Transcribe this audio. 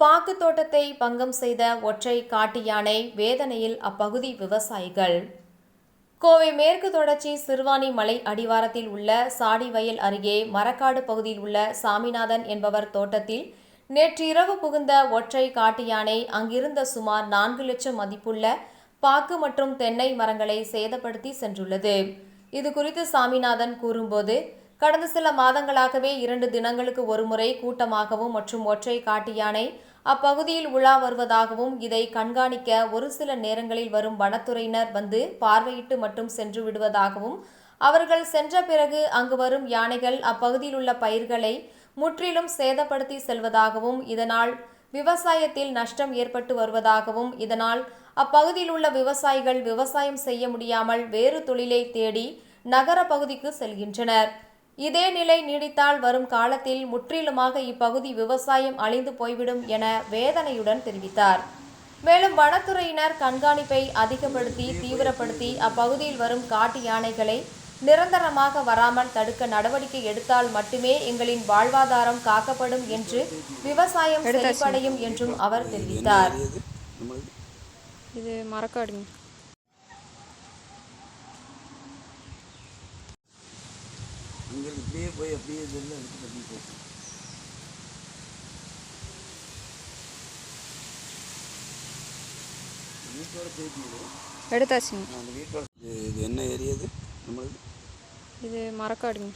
பாக்கு தோட்டத்தை பங்கம் செய்த ஒற்றை காட்டு யானை வேதனையில் அப்பகுதி விவசாயிகள். கோவை மேற்கு தொடர்ச்சி சிறுவாணி மலை அடிவாரத்தில் உள்ள சாடிவயல் அருகே மரக்காடு பகுதியில் உள்ள சாமிநாதன் என்பவர் தோட்டத்தில் நேற்று இரவு புகுந்த ஒற்றை காட்டு யானை அங்கிருந்த சுமார் 4 லட்சம் மதிப்புள்ள பாக்கு மற்றும் தென்னை மரங்களை சேதப்படுத்தி சென்றுள்ளது. இதுகுறித்து சாமிநாதன் கூறும்போது, கடந்த சில மாதங்களாகவே 2 தினங்களுக்கு ஒருமுறை கூட்டமாகவும் மற்றும் ஒற்றை காட்டு யானை அப்பகுதியில் உலா வருவதாகவும், இதை கண்காணிக்க ஒரு சில நேரங்களில் வரும் வனத்துறையினர் வந்து பார்வையிட்டு மட்டும் சென்று விடுவதாகவும், அவர்கள் சென்ற பிறகு அங்கு வரும் யானைகள் அப்பகுதியில் உள்ள பயிர்களை முற்றிலும் சேதப்படுத்தி செல்வதாகவும், இதனால் விவசாயத்தில் நஷ்டம் ஏற்பட்டு வருவதாகவும், இதனால் அப்பகுதியில் உள்ள விவசாயிகள் விவசாயம் செய்ய முடியாமல் வேறு தொழிலை தேடி நகர பகுதிக்கு செல்கின்றனர். இதே நிலை நீடித்தால் வரும் காலத்தில் முற்றிலுமாக இப்பகுதி விவசாயம் அழிந்து போய்விடும் என வேதனையுடன் தெரிவித்தார். மேலும் வனத்துறையினர் கண்காணிப்பை அதிகப்படுத்தி தீவிரப்படுத்தி அப்பகுதியில் வரும் காட்டு யானைகளை நிரந்தரமாக வராமல் தடுக்க நடவடிக்கை எடுத்தால் மட்டுமே எங்களின் வாழ்வாதாரம் காக்கப்படும் என்று விவசாயம் செழிப்படையும் என்றும் அவர் தெரிவித்தார். இது மரக்காடுங்க. அப்படியே போய் அப்படியே வீட்டோட எடுத்தாச்சுங்க. அந்த வீட்டோட இது என்ன ஏரியா? இது நம்மளுக்கு இது மரக்காடுங்க.